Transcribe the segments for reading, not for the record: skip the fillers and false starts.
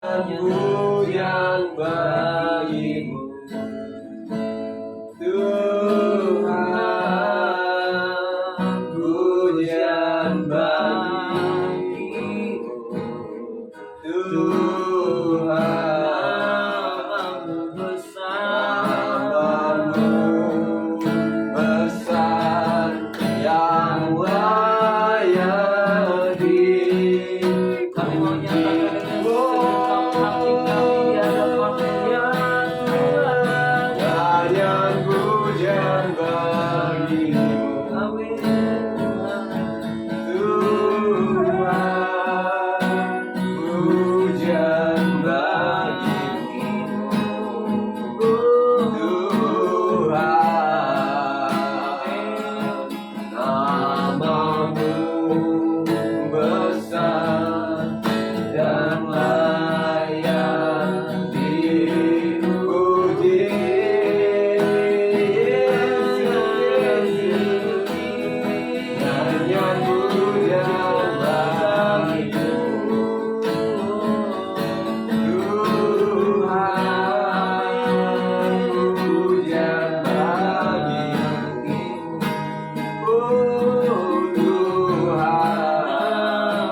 Pujian bagimu Tuhan, pujian bagimu Tuhan, namamu besar yang layak Kami mau nyatakan dengan segenap hati kami di hadapan Tuhan. Banyak pujian bagimu Amin. Tuhan, pujian bagimu Tuhan, namamu besar dan layak dipuji. Nyanyian pujian bagimu Tuhan, pujian bagimu Tuhan,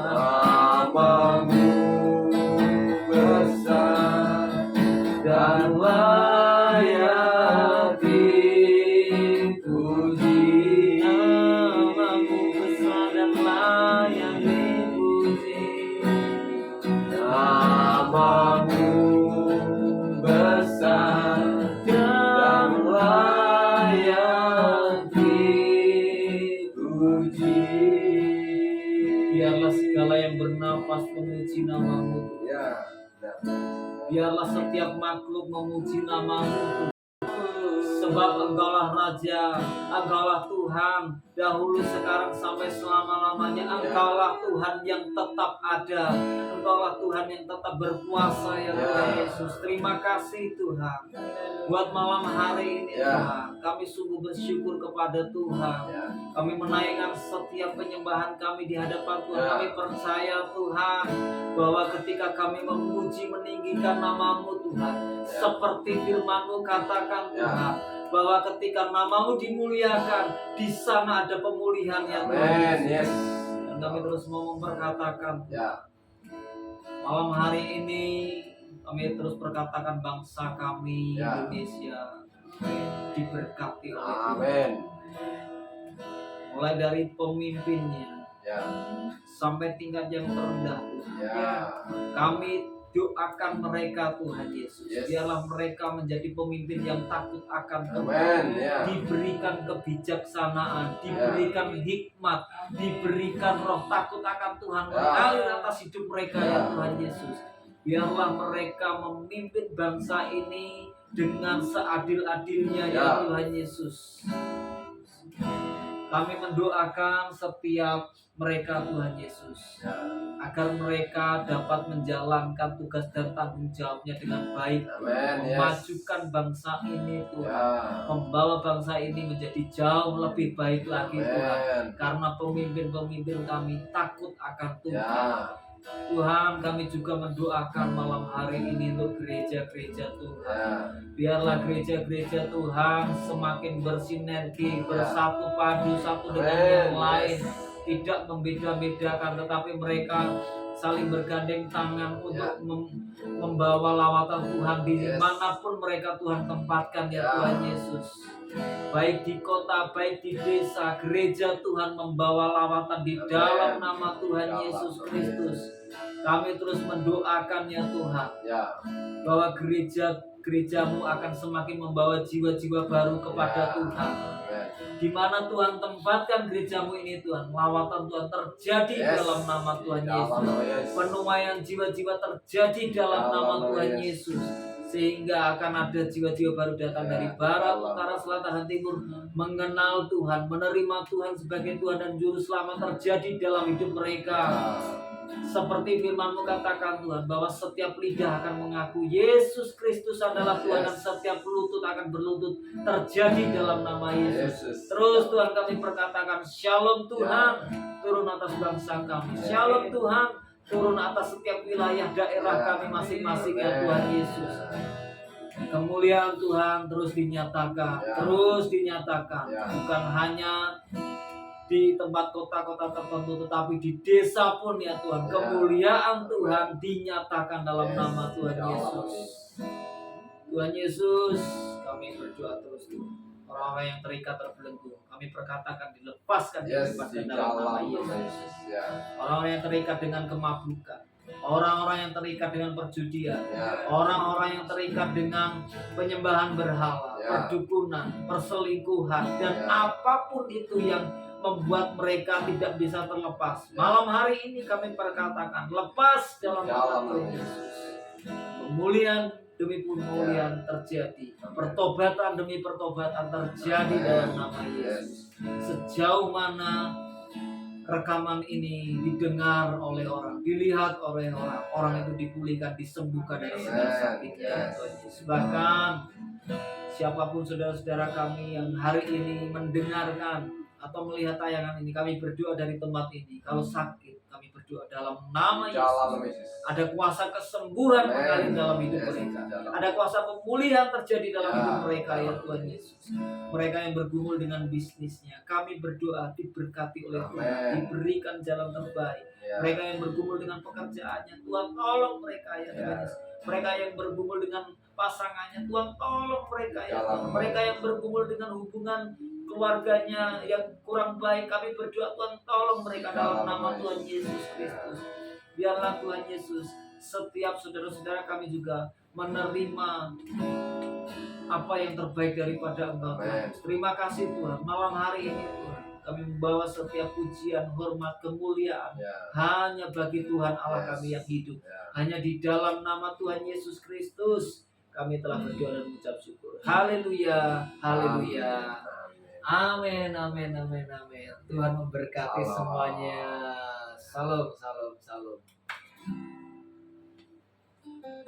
namamu besar dan layak dipuji. Namamu besar dan layak dipuji. Namamu besar dan layak dipuji. Biarlah segala yang bernafas memuji namamu. Ya, Biarlah setiap makhluk memuji namamu. Sebab Engkaulah Raja, Engkaulah Tuhan, dahulu, sekarang, sampai selama-lamanya. Engkaulah Tuhan yang tetap ada. Engkaulah Tuhan yang tetap berkuasa, ya Tuhan Yesus. Terima kasih Tuhan. Buat malam hari ini Tuhan, kami sungguh bersyukur kepada Tuhan. Kami menaikkan setiap penyembahan kami di hadapan Tuhan. Kami percaya Tuhan, bahwa ketika kami memuji meninggikan namamu Tuhan, seperti firman-Mu katakan Tuhan, bahwa ketika namamu dimuliakan, di sana ada pemulihan yang amen. Yes. Dan kami terus mau memperkatakan malam hari ini, kami terus perkatakan bangsa kami Indonesia diberkati oleh Tuhan. Amen. Mulai dari pemimpinnya sampai tingkat yang terendah Tuhan. Kami doakan mereka Tuhan Yesus. Biarlah mereka menjadi pemimpin yang takut akan Tuhan. Diberikan kebijaksanaan, diberikan hikmat, diberikan roh takut akan Tuhan mengalir atas hidup mereka ya Tuhan Yesus. Biarlah mereka memimpin bangsa ini dengan seadil-adilnya ya Tuhan Yesus. Kami mendoakan setiap mereka Tuhan Yesus, agar mereka dapat menjalankan tugas dan tanggung jawabnya dengan baik. Memajukan bangsa ini Tuhan, membawa bangsa ini menjadi jauh lebih baik lagi Tuhan. Karena pemimpin-pemimpin kami takut akan Tuhan. Tuhan, kami juga mendoakan malam hari ini untuk gereja-gereja Tuhan. Biarlah gereja-gereja Tuhan semakin bersinergi, bersatu padu satu dengan yang lain, tidak membeda-bedakan, tetapi mereka saling bergandeng tangan untuk membawa lawatan Tuhan dimanapun mereka Tuhan tempatkan ya Tuhan Yesus. Baik di kota, baik di desa, gereja Tuhan membawa lawatan di dalam nama Tuhan Yesus Kristus. Kami terus mendoakan ya Tuhan, bahwa gerejamu akan semakin membawa jiwa-jiwa baru kepada Tuhan. Di mana Tuhan tempatkan gerejamu ini Tuhan, lawatan Tuhan terjadi dalam nama Tuhan Yesus. Penuaian jiwa-jiwa terjadi dalam nama Tuhan Yesus. Sehingga akan ada jiwa-jiwa baru datang dari barat, utara, selatan, dan timur, mengenal Tuhan, menerima Tuhan sebagai Tuhan dan Juru Selamat terjadi dalam hidup mereka. Seperti firman-Mu katakan Tuhan, bahwa setiap lidah akan mengaku Yesus Kristus adalah Tuhan, dan setiap lutut akan berlutut terjadi dalam nama Yesus. Terus Tuhan kami perkatakan, Shalom Tuhan turun atas bangsa kami. Shalom Tuhan turun atas setiap wilayah daerah kami masing-masing ya Tuhan Yesus. Kemuliaan Tuhan terus dinyatakan, bukan hanya di tempat kota-kota tertentu, tetapi di desa pun ya Tuhan. Kemuliaan Tuhan dinyatakan dalam nama Tuhan Yesus. Tuhan Yesus, kami berdoa terus Tuhan. Orang-orang yang terikat terbelenggu, kami perkatakan dilepaskan dalam nama Yesus. Orang-orang yang terikat dengan kemabukan, orang-orang yang terikat dengan perjudian, orang-orang yang terikat dengan penyembahan berhala, perdukunan, perselingkuhan, dan apapun itu yang membuat mereka tidak bisa terlepas. Malam hari ini kami perkatakan lepas dalam nama Tuhan Yesus. Pemulihan demi pemulihan terjadi, pertobatan demi pertobatan terjadi dalam nama Yesus. Sejauh mana rekaman ini didengar oleh orang, dilihat oleh orang, orang itu dipulihkan, disembuhkan dari segala sakitnya. Bahkan siapapun saudara-saudara kami yang hari ini mendengarkan atau melihat tayangan ini, kami berdoa dari tempat ini. Kalau sakit, kami berdoa dalam nama Yesus. Ada kuasa kesembuhan mengalir dalam hidup mereka. Ada kuasa pemulihan terjadi dalam hidup mereka ya Tuhan Yesus. Mereka yang bergumul dengan bisnisnya, kami berdoa diberkati oleh Tuhan, diberikan jalan terbaik. Mereka yang bergumul dengan pekerjaannya, Tuhan tolong mereka ya Tuhan Yesus. Mereka yang bergumul dengan pasangannya, Tuhan tolong mereka ya Tuhan. Mereka yang bergumul dengan hubungan keluarganya yang kurang baik, kami berdoa Tuhan tolong mereka dalam nama Tuhan Yesus Kristus. Biarlah Tuhan Yesus, setiap saudara-saudara kami juga menerima apa yang terbaik daripada Engkau Tuhan. Terima kasih Tuhan, malam hari ini Tuhan kami membawa setiap pujian, hormat, kemuliaan hanya bagi Tuhan Allah kami yang hidup. Hanya di dalam nama Tuhan Yesus Kristus kami telah berdoa dan mengucap syukur. Haleluya, haleluya. Amin, amin, amin, amin. Tuhan memberkati semuanya. Salam, salam.